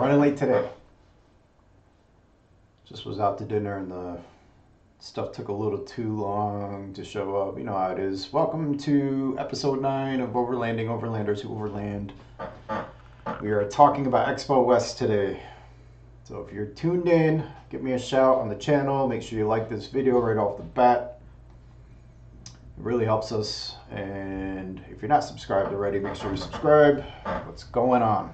running late today. Just was out to dinner and the stuff took a little too long to show up. You know how it is. Welcome to episode 9 of Overlanding, Overlanders who overland. We are talking about Expo West today. So if you're tuned in, give me a shout on the channel. Make sure you like this video right off the bat. It really helps us. And if you're not subscribed already, make sure you subscribe. What's going on?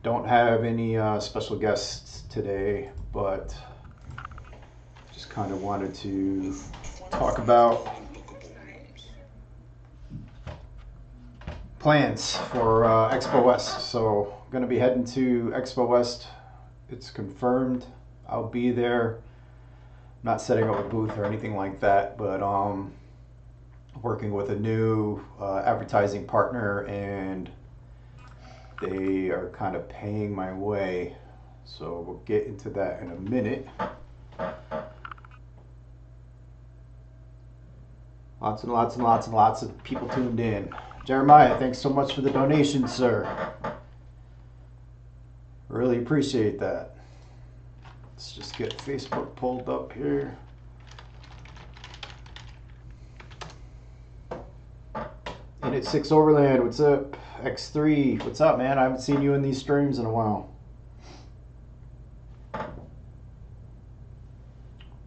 Don't have any special guests today, but just kind of wanted to talk about plans for Expo West. So I'm going to be heading to Expo West. It's confirmed. I'll be there. I'm not setting up a booth or anything like that, but working with a new advertising partner, and they are kind of paying my way. So we'll get into that in a minute. Lots and lots and lots and lots of people tuned in. Jeremiah, thanks so much for the donation, sir. Really appreciate that. Let's just get Facebook pulled up here. In at 6 Overland, what's up? X3, what's up, man? I haven't seen you in these streams in a while.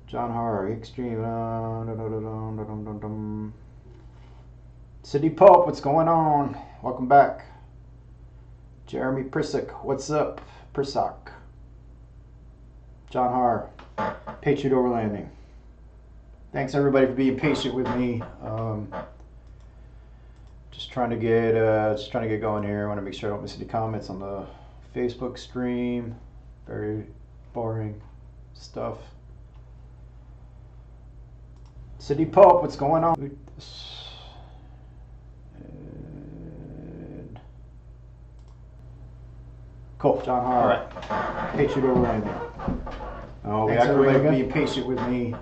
John Har, Extreme. City Pope, what's going on? Welcome back. Jeremy Prisak, what's up? Prisak. John Har, Patriot Overlanding. Thanks everybody for being patient with me. Just trying to get going here. I want to make sure I don't miss any comments on the Facebook stream. Very boring stuff. City Pope, what's going on? And cool, John Har. All right, Patriot Overlanding. Oh, we have to be patient with me.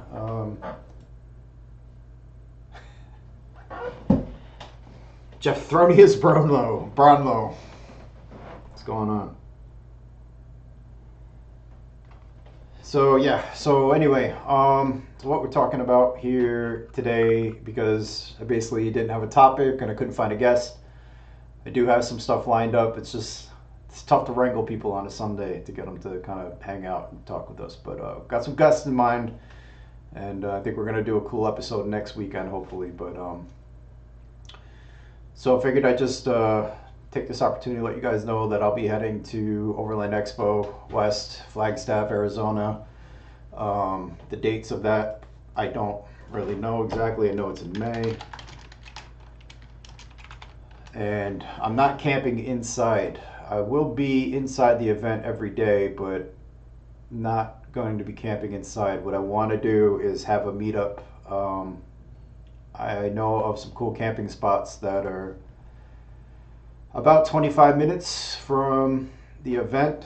Jeff Thronius Brownlow. What's going on? So yeah, so anyway, so what we're talking about here today, because I basically didn't have a topic and I couldn't find a guest. I do have some stuff lined up. It's tough to wrangle people on a Sunday to get them to kind of hang out and talk with us. But got some guests in mind, and I think we're gonna do a cool episode next weekend, hopefully. But so I figured I'd just take this opportunity to let you guys know that I'll be heading to Overland Expo West, Flagstaff, Arizona. The dates of that, I don't really know exactly. I know it's in May. And I'm not camping inside. I will be inside the event every day, but not going to be camping inside. What I want to do is have a meetup. I know of some cool camping spots that are about 25 minutes from the event.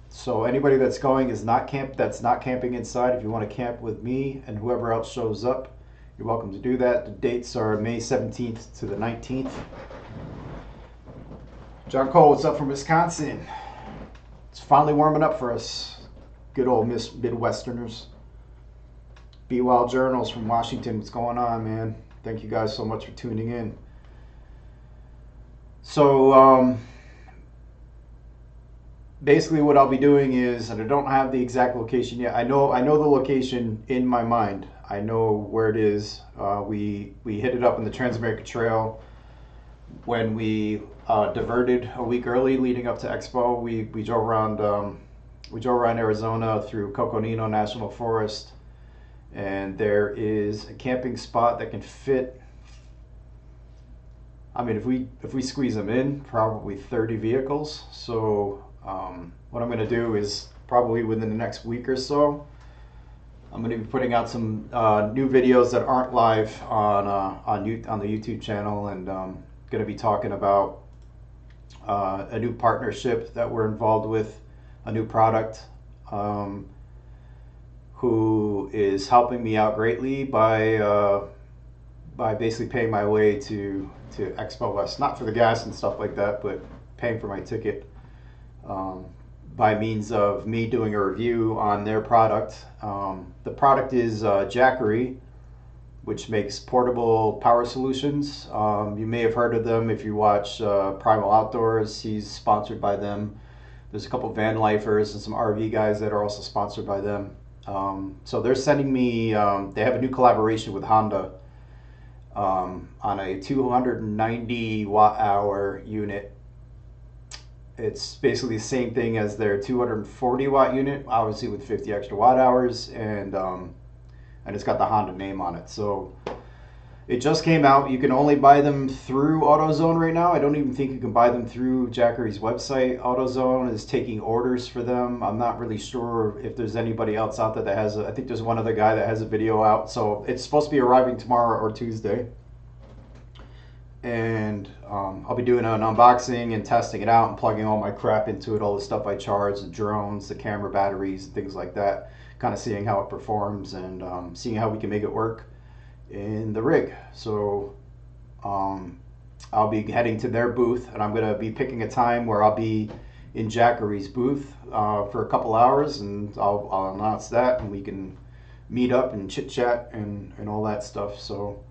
So anybody that's going is not camping inside. If you want to camp with me and whoever else shows up, you're welcome to do that. The dates are May 17th to the 19th. John Cole, what's up from Wisconsin? It's finally warming up for us. Good old Midwesterners. Be Wild Journals from Washington, what's going on, man? Thank you guys so much for tuning in. So basically what I'll be doing is, and I don't have the exact location yet. I know the location in my mind. I know where it is. We hit it up in the Trans-America Trail when we diverted a week early leading up to Expo. We drove around Arizona through Coconino National Forest, and there is a camping spot that can fit, I mean, if we squeeze them in, probably 30 vehicles. So what I'm going to do is probably within the next week or so, I'm going to be putting out some new videos that aren't live on the YouTube channel, and going to be talking about a new partnership that we're involved with, a new product, who is helping me out greatly by basically paying my way to Expo West. Not for the gas and stuff like that, but paying for my ticket by means of me doing a review on their product. The product is Jackery, which makes portable power solutions. You may have heard of them if you watch Primal Outdoors. He's sponsored by them. There's a couple van lifers and some RV guys that are also sponsored by them. So they're sending me, they have a new collaboration with Honda on a 290 watt hour unit. It's basically the same thing as their 240 watt unit, obviously with 50 extra watt hours, and it's got the Honda name on it. So it just came out. You can only buy them through AutoZone right now. I don't even think you can buy them through Jackery's website. AutoZone is taking orders for them. I'm not really sure if there's anybody else out there that has I think there's one other guy that has a video out. So it's supposed to be arriving tomorrow or Tuesday. And I'll be doing an unboxing and testing it out and plugging all my crap into it, all the stuff I charge, the drones, the camera batteries, and things like that, kind of seeing how it performs and seeing how we can make it work in the rig. So I'll be heading to their booth, and I'm going to be picking a time where I'll be in Jackery's booth for a couple hours, and I'll announce that, and we can meet up and chit chat and all that stuff. So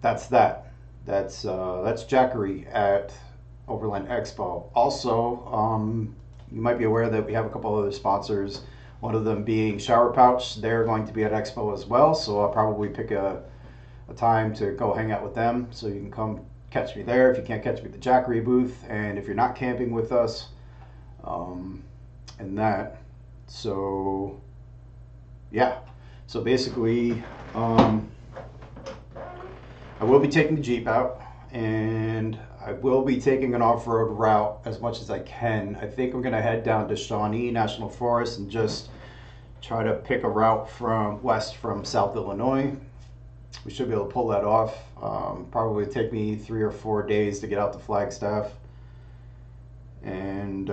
that's that. That's Jackery at Overland Expo. Also, you might be aware that we have a couple other sponsors. One of them being Shower Pouch. They're going to be at Expo as well, so I'll probably pick a time to go hang out with them. So you can come catch me there if you can't catch me at the Jackery booth, and if you're not camping with us, and that. So yeah. So basically, I will be taking the Jeep out, and I will be taking an off-road route as much as I can. I think I'm going to head down to Shawnee National Forest and just try to pick a route from west from South Illinois. We should be able to pull that off. Probably take me 3 or 4 days to get out to Flagstaff. And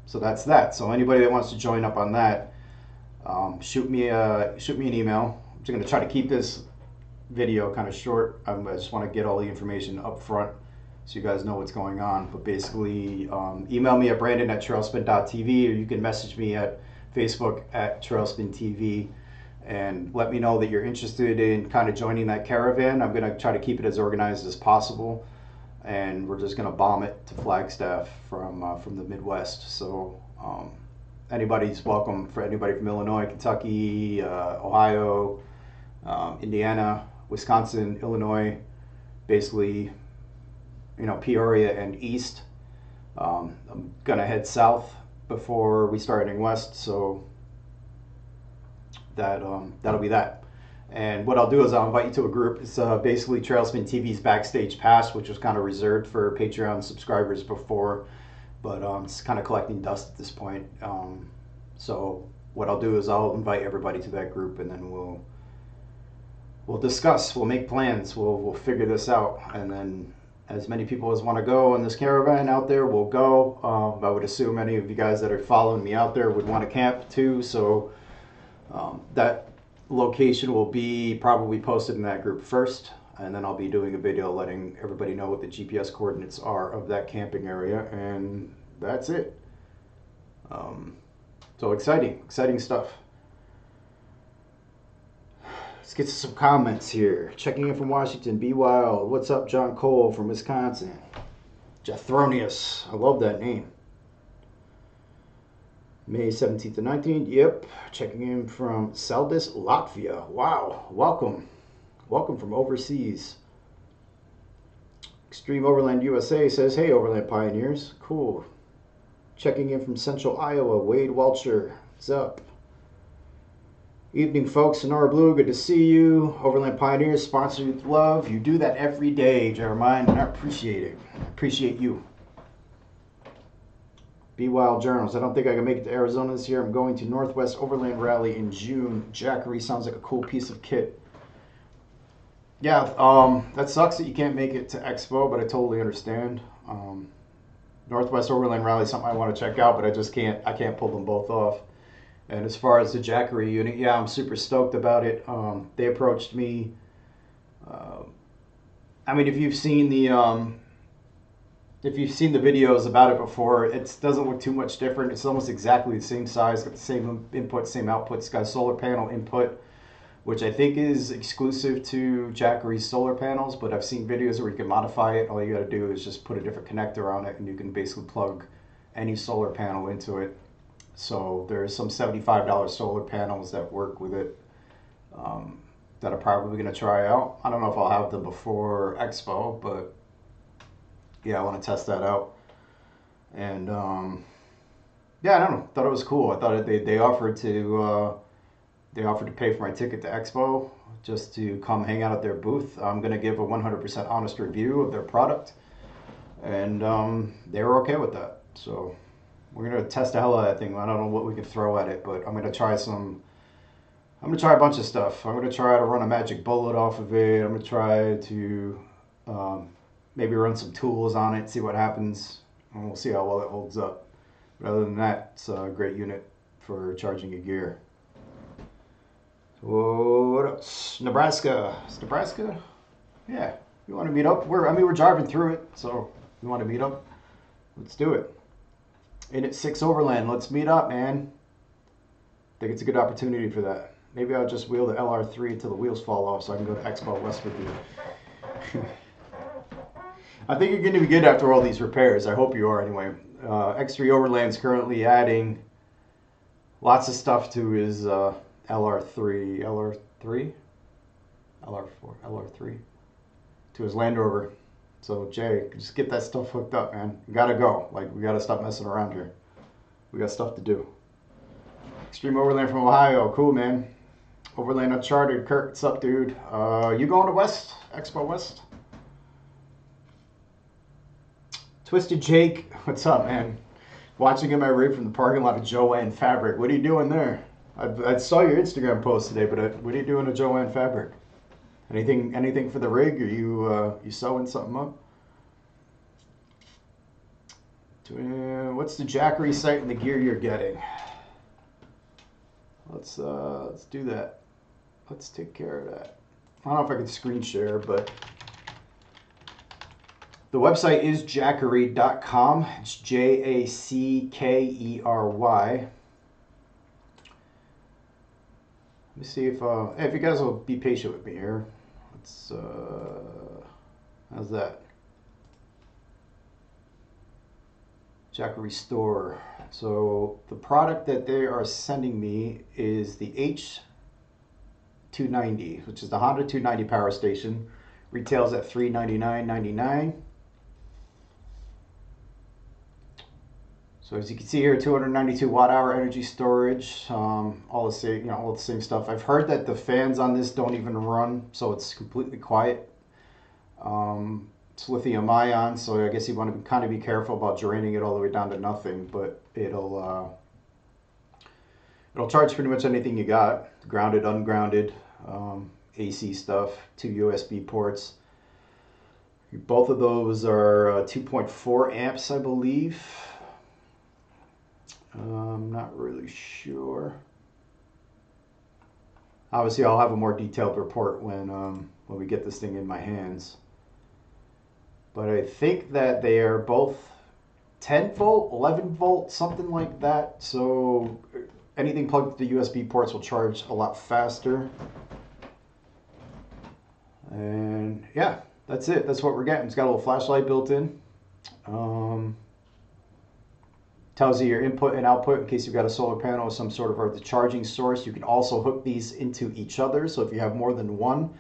so that's that. So anybody that wants to join up on that, shoot me an email. I'm just going to try to keep this video kind of short. I just want to get all the information up front so you guys know what's going on. But basically, email me at brandon@trailspin.tv, or you can message me at Facebook at trailspinTV, and let me know that you're interested in kind of joining that caravan. I'm going to try to keep it as organized as possible, and we're just going to bomb it to Flagstaff from the Midwest. So anybody's welcome. For anybody from Illinois, Kentucky, Ohio, Indiana, Wisconsin, Illinois, basically, you know, Peoria and east. I'm gonna head south before we start heading west, so that'll be that. And what I'll do is I'll invite you to a group. It's basically Trailspin TV's Backstage Pass, which was kind of reserved for Patreon subscribers before, but it's kind of collecting dust at this point. So what I'll do is I'll invite everybody to that group, and then we'll discuss, we'll make plans, we'll figure this out, and then as many people as want to go in this caravan out there will go. I would assume any of you guys that are following me out there would want to camp too, so that location will be probably posted in that group first, and then I'll be doing a video letting everybody know what the GPS coordinates are of that camping area, and that's it. So exciting stuff. Let's get to some comments here. Checking in from Washington, Be Wild. What's up, John Cole from Wisconsin? Jethronius, I love that name. May 17th and 19th, yep. Checking in from Saldis, Latvia. Wow, welcome. Welcome from overseas. Extreme Overland USA says, hey, Overland Pioneers. Cool. Checking in from Central Iowa, Wade Welcher. What's up? Evening, folks. Sonora Blue, good to see you. Overland Pioneers, sponsored with love. You do that every day, Jeremiah, and I appreciate it. I appreciate you. Be Wild Journals. I don't think I can make it to Arizona this year. I'm going to Northwest Overland Rally in June. Jackery sounds like a cool piece of kit. Yeah, that sucks that you can't make it to Expo, but I totally understand. Northwest Overland Rally is something I want to check out, but I can't pull them both off. And as far as the Jackery unit, yeah, I'm super stoked about it. They approached me I mean, if you've seen the videos about it before, it doesn't look too much different. It's almost exactly the same size, got the same input, same output. It's got a solar panel input, which I think is exclusive to Jackery's solar panels, but I've seen videos where you can modify it. All you got to do is just put a different connector on it, and you can basically plug any solar panel into it. So there's some $75 solar panels that work with it, that I'm probably going to try out. I don't know if I'll have them before Expo, but yeah, I want to test that out. And yeah, I don't know. Thought it was cool. I thought they offered to pay for my ticket to Expo just to come hang out at their booth. I'm gonna give a 100% honest review of their product, and they were okay with that. So we're gonna test the hell out of that thing. I don't know what we can throw at it, but I'm gonna try a bunch of stuff. I'm gonna try to run a magic bullet off of it. I'm gonna try to maybe run some tools on it, see what happens, and we'll see how well it holds up. But other than that, it's a great unit for charging your gear. What else? Nebraska. It's Nebraska? Yeah. You want to meet up? We're driving through it, so you want to meet up? Let's do it. In at 6 Overland. Let's meet up, man. I think it's a good opportunity for that. Maybe I'll just wheel the LR3 until the wheels fall off so I can go to Expo West with you. I think you're going to be good after all these repairs. I hope you are anyway. X3 Overland's currently adding lots of stuff to his LR3, to his Land Rover. So Jay, just get that stuff hooked up, man. We gotta go. Like, we gotta stop messing around here. We got stuff to do. Extreme Overland from Ohio. Cool, man. Overland Uncharted. Kurt, what's up, dude? You going to West? Expo West? Twisted Jake, what's up, man? Watching in my rig from the parking lot of Joanne Fabric. What are you doing there? I saw your Instagram post today, but what are you doing at Joanne Fabric? Anything for the rig? Are you sewing something up? What's the Jackery site and the gear you're getting? Let's do that. Let's take care of that. I don't know if I can screen share, but the website is jackery.com. It's Jackery. Let me see if you guys will be patient with me here. Let's how's that? Jackery store. So the product that they are sending me is the H290, which is the Honda 290 power station. Retails at $399.99. So as you can see here, 292 watt-hour energy storage, all the same stuff. I've heard that the fans on this don't even run, so it's completely quiet. It's lithium-ion, so I guess you want to kind of be careful about draining it all the way down to nothing. But it'll charge pretty much anything you got, grounded, ungrounded, AC stuff, 2 USB ports. Both of those are 2.4 amps, I believe. I'm not really sure. Obviously, I'll have a more detailed report when we get this thing in my hands. But I think that they are both 10 volt, 11 volt, something like that. So anything plugged to the USB ports will charge a lot faster. And yeah, that's it. That's what we're getting. It's got a little flashlight built in. Tells you your input and output in case you've got a solar panel or some sort of the charging source. You can also hook these into each other. So if you have more than one,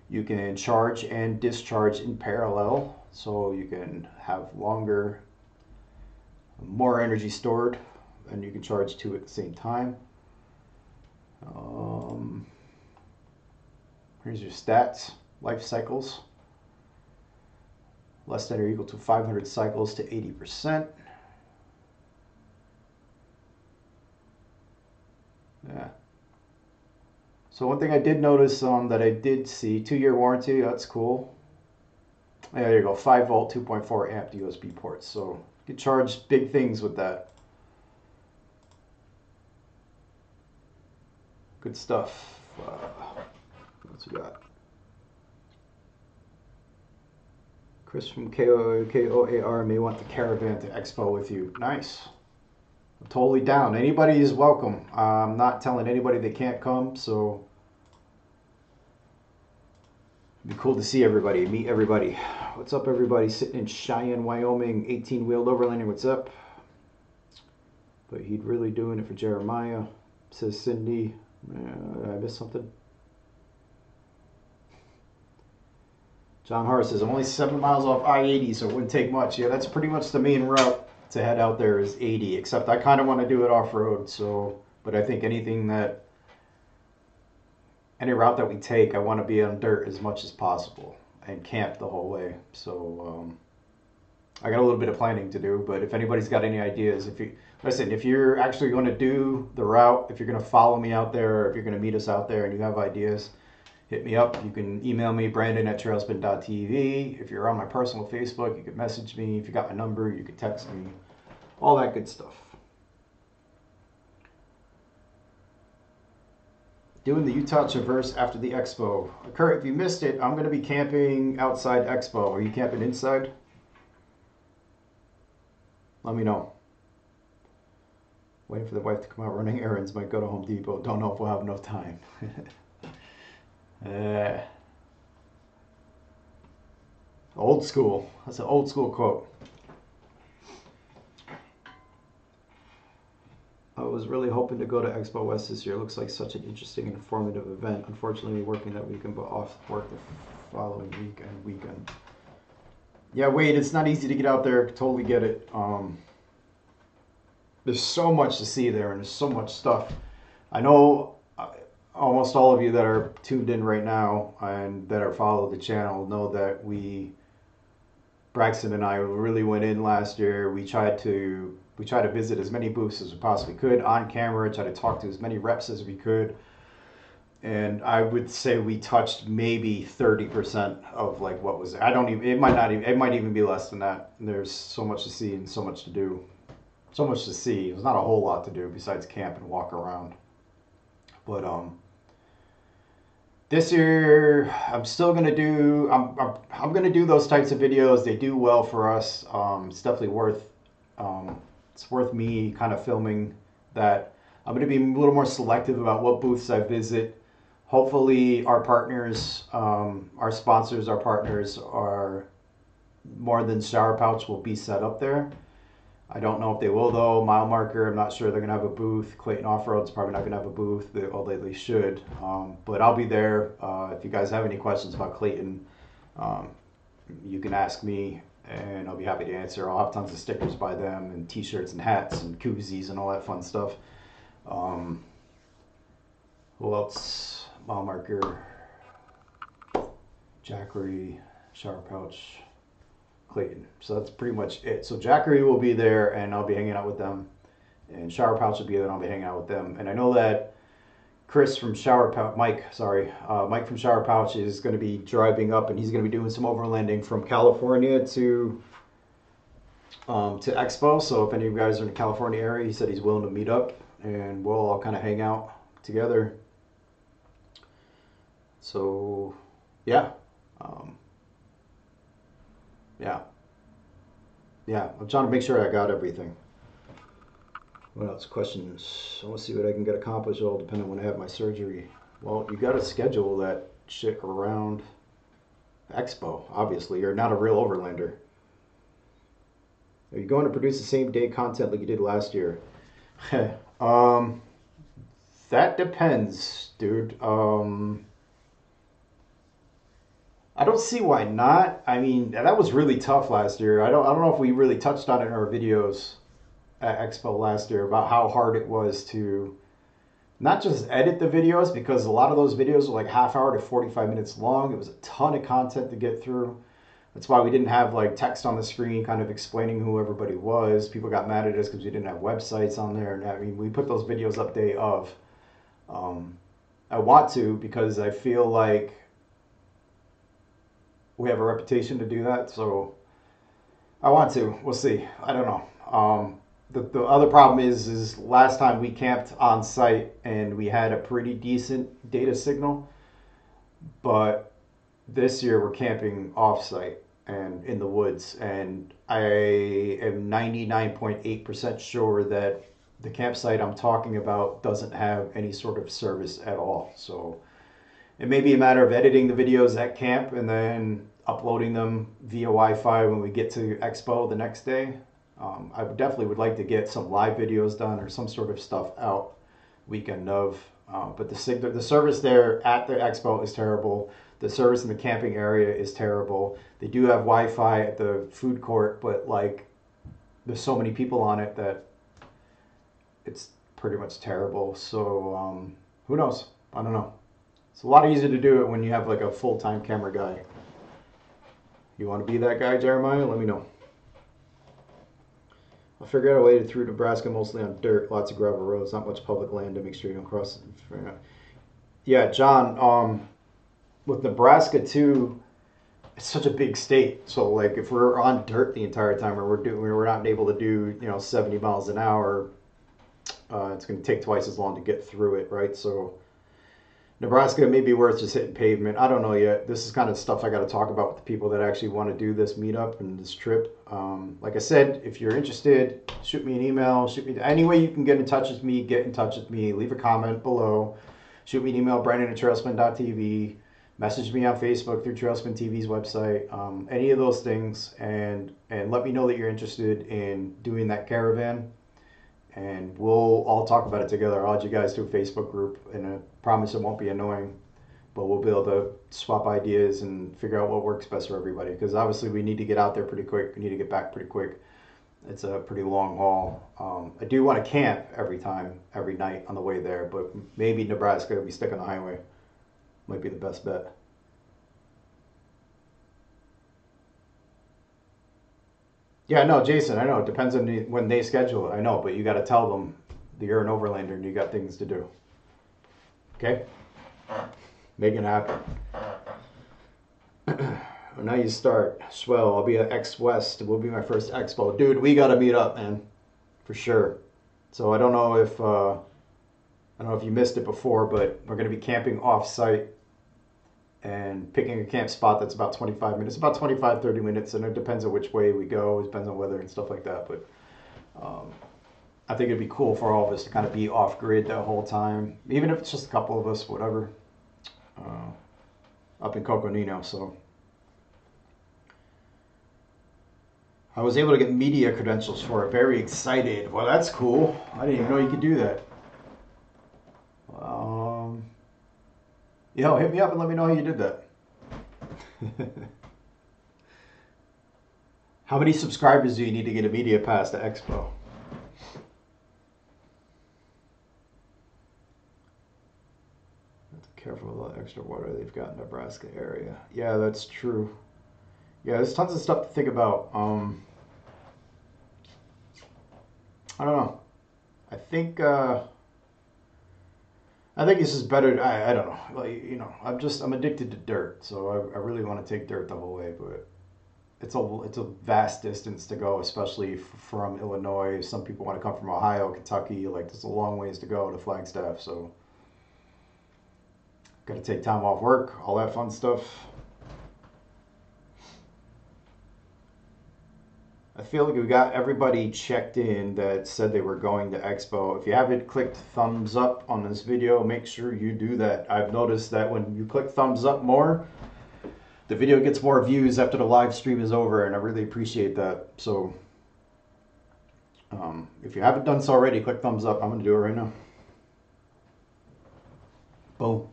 you can charge and discharge in parallel. So you can have more energy stored, and you can charge two at the same time. Here's your stats, life cycles. Less than or equal to 500 cycles to 80%. Yeah. So one thing I did notice that I did see, 2-year warranty, that's cool. Yeah, there you go, 5 volt, 2.4 amp USB ports. So you can charge big things with that. Good stuff. What's we got? Chris from KOAR may want the caravan to Expo with you. Nice. I'm totally down. Anybody is welcome. I'm not telling anybody they can't come, so it'd be cool to see everybody, meet everybody. What's up, everybody? Sitting in Cheyenne, Wyoming, 18-wheeled overlanding. What's up? But he'd really doing it for Jeremiah, says Cindy. Did I miss something? John Hart says, I'm only 7 miles off I-80, so it wouldn't take much. Yeah, that's pretty much the main route to head out there is 80, except I kind of want to do it off-road. So, but I think any route that we take, I want to be on dirt as much as possible and camp the whole way. So I got a little bit of planning to do, but if anybody's got any ideas, if you're actually going to do the route, if you're going to follow me out there, or if you're going to meet us out there and you have ideas, hit me up. You can email me, Brandon@trailspinTV. If you're on my personal Facebook, you can message me. If you got my number, you can text me. All that good stuff. Doing the Utah Traverse after the Expo. Kurt, if you missed it, I'm going to be camping outside Expo. Are you camping inside? Let me know. Waiting for the wife to come out running errands. Might go to Home Depot. Don't know if we'll have enough time. Old school. That's an old school quote. I was really hoping to go to Expo West this year. It looks like such an interesting and informative event. Unfortunately, working that weekend, but off work the following weekend. Yeah, Wade, it's not easy to get out there. Totally get it. There's so much to see there, and there's so much stuff. I know almost all of you that are tuned in right now and that are following the channel know that Braxton and I really went in last year. We tried to visit as many booths as we possibly could on camera, try to talk to as many reps as we could. And I would say we touched maybe 30% of like what was, it might even be less than that. There's so much to see and so much to do. So much to see. There's not a whole lot to do besides camp and walk around. But this year I'm still gonna do I'm gonna do those types of videos. They do well for us. It's definitely worth me kind of filming that. I'm gonna be a little more selective about what booths I visit. Hopefully our partners, our sponsors, our partners are more than Shower Pouch will be set up there. I don't know if they will though. Mile Marker, I'm not sure they're gonna have a booth. Clayton Off-Road's probably not gonna have a booth, although they should. But I'll be there. If you guys have any questions about Clayton, you can ask me and I'll be happy to answer. I'll have tons of stickers by them and t-shirts and hats and koozies and all that fun stuff. Who else? Mile Marker, Jackery, Shower Pouch, Clayton. So that's pretty much it. So Jackery will be there and I'll be hanging out with them. And Shower Pouch will be there and I'll be hanging out with them. And I know that Chris from Mike from Shower Pouch is going to be driving up and he's going to be doing some overlanding from California to Expo. So if any of you guys are in the California area, he said he's willing to meet up and we'll all kind of hang out together. So yeah. Yeah, I'm trying to make sure I got everything. What else? Questions? I want to see what I can get accomplished. All depending on when I have my surgery. Well, you got to schedule that shit around Expo. Obviously, you're not a real overlander. Are you going to produce the same day content like you did last year? That depends, dude. I don't see why not. I mean, that was really tough last year. I don't know if we really touched on it in our videos at Expo last year about how hard it was to not just edit the videos, because a lot of those videos were like half hour to 45 minutes long. It was a ton of content to get through. That's why we didn't have like text on the screen kind of explaining who everybody was. People got mad at us because we didn't have websites on there. And I mean, we put those videos up day of. I want to, because I feel like we have a reputation to do that, so I want to. We'll see. I don't know. The other problem is last time we camped on site and we had a pretty decent data signal, but this year we're camping off site and in the woods. And I am 99.8% sure that the campsite I'm talking about doesn't have any sort of service at all. So it may be a matter of editing the videos at camp and then uploading them via Wi-Fi when we get to Expo the next day. I definitely would like to get some live videos done or some sort of stuff out weekend of. But the service there at the Expo is terrible. The service in the camping area is terrible. They do have Wi-Fi at the food court, but like there's so many people on it that it's pretty much terrible. So who knows? I don't know. It's a lot easier to do it when you have like a full-time camera guy. You want to be that guy, Jeremiah? Let me know. I'll figure out a way to through Nebraska, mostly on dirt, lots of gravel roads, not much public land to make sure you don't cross. Yeah, John, with Nebraska too, it's such a big state. So like if we're on dirt the entire time or we're not able to do 70 miles an hour, it's going to take twice as long to get through it, right? So Nebraska may be worth just hitting pavement. I don't know yet. This is kind of stuff I got to talk about with the people that actually want to do this meetup and this trip. Like I said, if you're interested, shoot me an email. Shoot me any way you can get in touch with me. Get in touch with me. Leave a comment below. Shoot me an email, Brandon@trailspin.tv. Message me on Facebook through TrailspinTV's website. Any of those things, and let me know that you're interested in doing that caravan. And we'll all talk about it together. I'll add you guys to a Facebook group, and I promise it won't be annoying, but we'll be able to swap ideas and figure out what works best for everybody. Because obviously we need to get out there pretty quick. We need to get back pretty quick. It's a pretty long haul. I do want to camp every night on the way there, but maybe Nebraska, we stick on the highway. Might be the best bet. Yeah, no, Jason, I know. It depends on when they schedule it. I know, but you got to tell them that you're an Overlander and you got things to do. Okay? Make it happen. Well, now you start. Swell. I'll be at X West. It will be my first expo. Dude, we got to meet up, man. For sure. So I don't know if you missed it before, but we're going to be camping off-site and picking a camp spot that's about 25 minutes, about 25, 30 minutes, and it depends on which way we go. It depends on weather and stuff like that, but I think it'd be cool for all of us to kind of be off-grid that whole time, even if it's just a couple of us, whatever, up in Coconino. So I was able to get media credentials for it. Very excited. Well, that's cool. I didn't even know you could do that. Hit me up and let me know how you did that. How many subscribers do you need to get a media pass to Expo? Careful of the extra water they've got in the Nebraska area. Yeah, that's true. Yeah, there's tons of stuff to think about. I don't know. I think this is better. I don't know. Like, I'm addicted to dirt, so I really want to take dirt the whole way, but it's a vast distance to go, especially from Illinois. Some people want to come from Ohio, Kentucky. Like, there's a long ways to go to Flagstaff, so got to take time off work, all that fun stuff. I feel like we got everybody checked in that said they were going to Expo. If you haven't clicked thumbs up on this video, make sure you do that. I've noticed that when you click thumbs up more, the video gets more views after the live stream is over, and I really appreciate that. So if you haven't done so already, click thumbs up. I'm going to do it right now. Boom.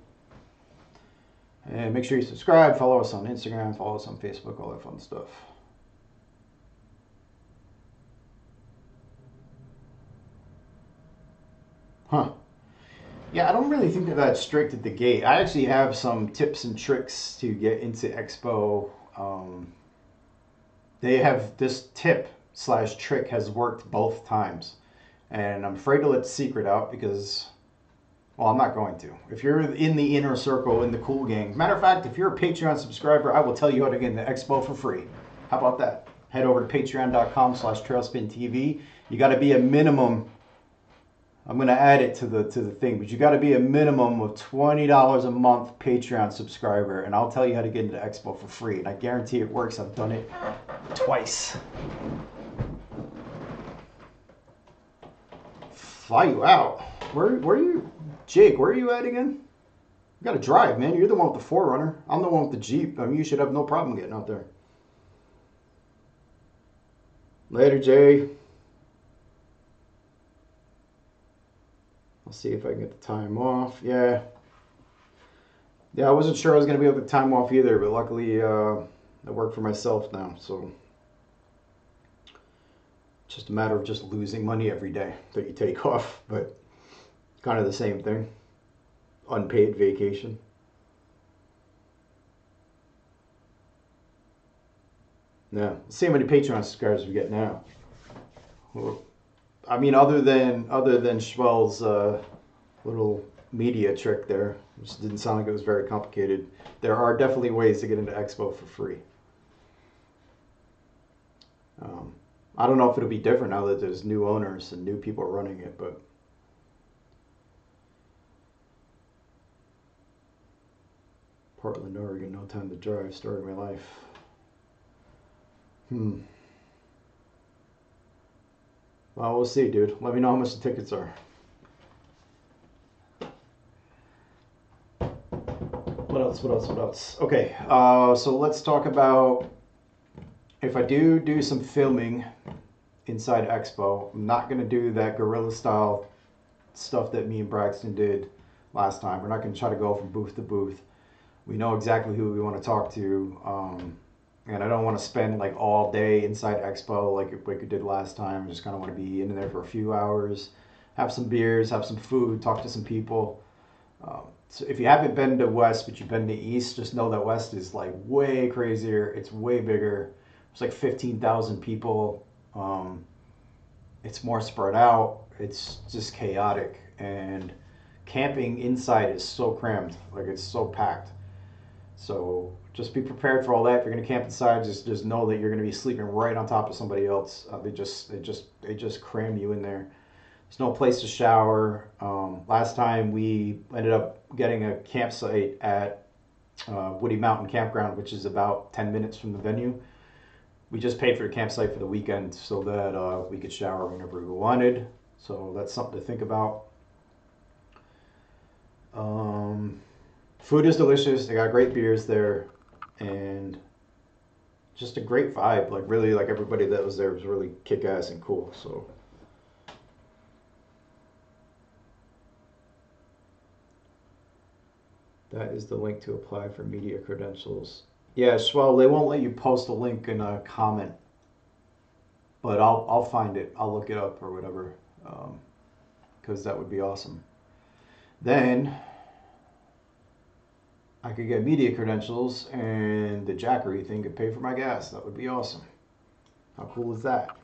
And make sure you subscribe, follow us on Instagram, follow us on Facebook, all that fun stuff. Huh. Yeah, I don't really think they're that strict at the gate. I actually have some tips and tricks to get into Expo. They have this tip/trick has worked both times. And I'm afraid to let the secret out because, well, I'm not going to. If you're in the inner circle, in the cool gang. Matter of fact, if you're a Patreon subscriber, I will tell you how to get into Expo for free. How about that? Head over to patreon.com/trailspinTV. You got to be a minimum I'm gonna add it to the thing, but you got to be a minimum of $20 a month Patreon subscriber, and I'll tell you how to get into Expo for free, and I guarantee it works. I've done it twice. Fly you out? Where are you, Jake? Where are you at again? You got to drive, man. You're the one with the 4Runner. I'm the one with the Jeep. I mean, you should have no problem getting out there. Later, Jay. I'll see if I can get the time off. Yeah, I wasn't sure I was going to be able to time off either, but luckily I work for myself now, so it's just a matter of just losing money every day that you take off, but kind of the same thing. Unpaid vacation. Yeah, let's see how many Patreon subscribers we get now. I mean, other than Schwell's little media trick there, which didn't sound like it was very complicated, there are definitely ways to get into Expo for free. I don't know if it'll be different now that there's new owners and new people running it, but Portland, Oregon, no time to drive, story of my life. Well, we'll see, dude. Let me know how much the tickets are. What else? Okay, so let's talk about, if I do some filming inside Expo, I'm not going to do that guerrilla style stuff that me and Braxton did last time. We're not going to try to go from booth to booth. We know exactly who we want to talk to. And I don't want to spend like all day inside Expo like we did last time. I just kind of want to be in there for a few hours, have some beers, have some food, talk to some people. So if you haven't been to West, but you've been to East, just know that West is like way crazier. It's way bigger. It's like 15,000 people. It's more spread out. It's just chaotic. And camping inside is so crammed. Like, it's so packed. So just be prepared for all that. If you're going to camp inside, just know that you're going to be sleeping right on top of somebody else. They just cram you in there. There's no place to shower. Last time we ended up getting a campsite at Woody Mountain Campground, which is about 10 minutes from the venue. We just paid for the campsite for the weekend so that we could shower whenever we wanted. So that's something to think about. Food is delicious. They got great beers there, and just a great vibe. Like, really, like, everybody that was there was really kick-ass and cool. So that is the link to apply for media credentials. Yeah, well, they won't let you post a link in a comment, but I'll find it. I'll look it up or whatever, because that would be awesome. Then I could get media credentials and the Jackery thing could pay for my gas. That would be awesome. How cool is that?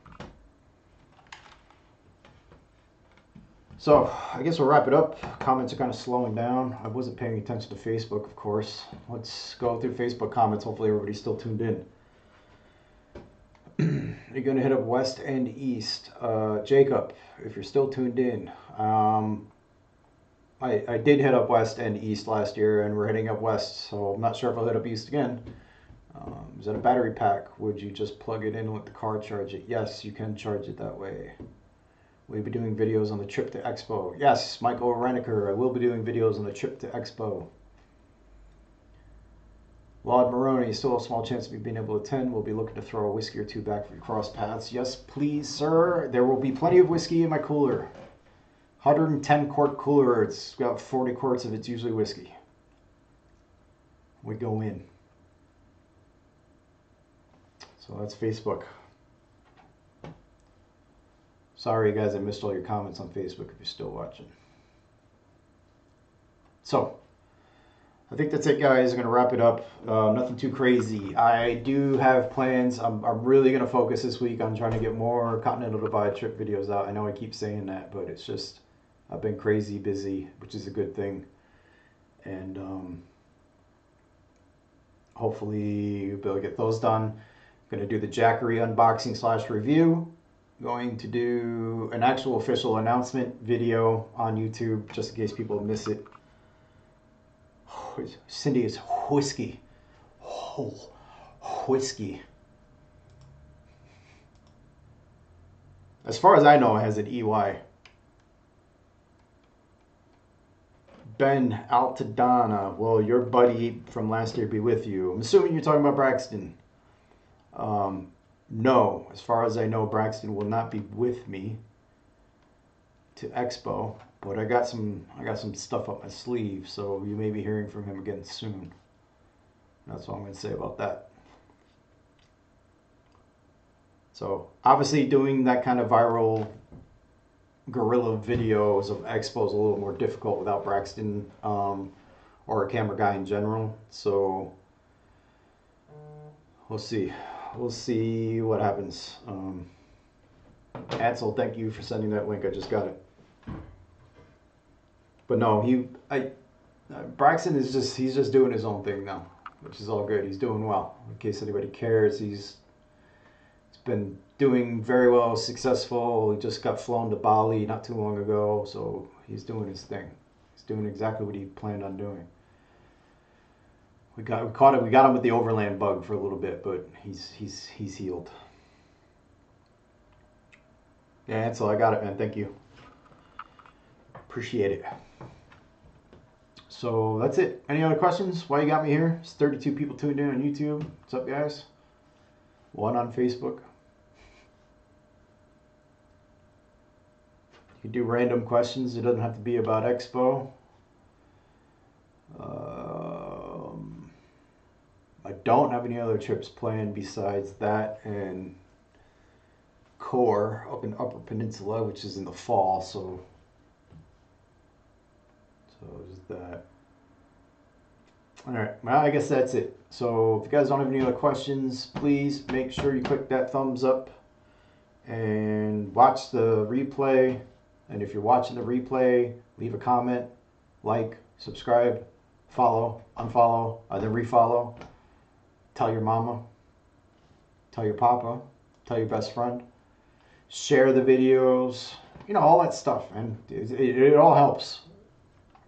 So I guess we'll wrap it up. Comments are kind of slowing down. I wasn't paying attention to Facebook, of course. Let's go through Facebook comments. Hopefully everybody's still tuned in. You're going to hit up West and East. Jacob, if you're still tuned in, I did hit up West and East last year, and we're hitting up West, so I'm not sure if I'll hit up East again. Is that a battery pack? Would you just plug it in and let the car charge it? Yes, you can charge it that way. We'll be doing videos on the trip to Expo. Yes, Michael Reniker, I will be doing videos on the trip to Expo. Laud Maroney, still a small chance of me being able to attend. We'll be looking to throw a whiskey or two back for your cross paths. Yes, please, sir. There will be plenty of whiskey in my cooler. 110 quart cooler. It's got 40 quarts of it's usually whiskey. We go in. So that's Facebook. Sorry, guys, I missed all your comments on Facebook if you're still watching. So, I think that's it, guys. I'm going to wrap it up. Nothing too crazy. I do have plans. I'm really going to focus this week on trying to get more Continental Divide trip videos out. I know I keep saying that, but it's just, I've been crazy busy, which is a good thing. And hopefully you'll be able to get those done. I'm going to do the Jackery unboxing / review. going to do an actual official announcement video on YouTube, just in case people miss it. Cindy is whiskey. Oh, whiskey. As far as I know, it has an EY. Ben Altadonna, will your buddy from last year be with you? I'm assuming you're talking about Braxton. No, as far as I know, Braxton will not be with me to Expo, but I got some stuff up my sleeve, so you may be hearing from him again soon. That's what I'm going to say about that. So obviously doing that kind of viral guerrilla videos of Expo is a little more difficult without Braxton or a camera guy in general. So we'll see. We'll see what happens. Ansel, thank you for sending that link. I just got it. But no, Braxton is he's just doing his own thing now, which is all good. He's doing well. In case anybody cares, he's been doing very well, successful. He just got flown to Bali not too long ago, so he's doing his thing. He's doing exactly what he planned on doing. We got him with the Overland bug for a little bit, but he's healed. Yeah, Ansel, I got it, man. Thank you. Appreciate it. So that's it. Any other questions? Why you got me here? There's 32 people tuned in on YouTube. What's up, guys? 1 on Facebook. You can do random questions. It doesn't have to be about Expo. I don't have any other trips planned besides that and Core up in Upper Peninsula, which is in the fall. So just that. All right, well, I guess that's it. So if you guys don't have any other questions, please make sure you click that thumbs up and watch the replay. And if you're watching the replay, leave a comment, like, subscribe, follow, unfollow, then refollow. Tell your mama, tell your papa, tell your best friend. Share the videos, you know, all that stuff, and it all helps.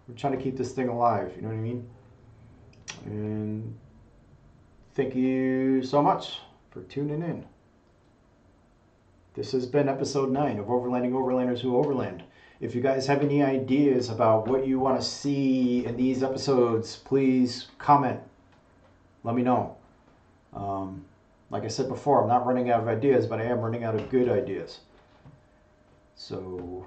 We're trying to keep this thing alive, you know what I mean? And thank you so much for tuning in. This has been episode 9 of Overlanding Overlanders Who Overland. If you guys have any ideas about what you want to see in these episodes, please comment. Let me know. Like I said before, I'm not running out of ideas, but I am running out of good ideas. So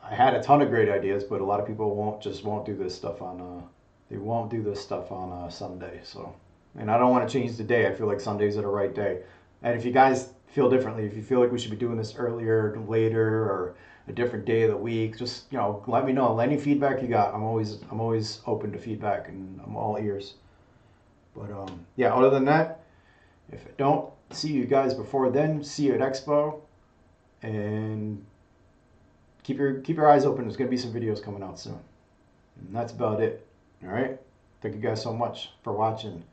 I had a ton of great ideas, but a lot of people won't do this stuff on Sunday. So, and I don't want to change the day. I feel like Sundays are the right day. And if you guys feel differently, if you feel like we should be doing this earlier, later, or a different day of the week, just, you know, let me know. Any feedback you got, I'm always open to feedback, and I'm all ears. But yeah, other than that, if I don't see you guys before then, see you at Expo, and keep your eyes open. There's gonna be some videos coming out soon, and that's about it. All right, thank you guys so much for watching,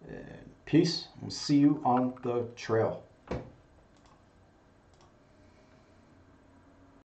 and peace. We'll see you on the trail.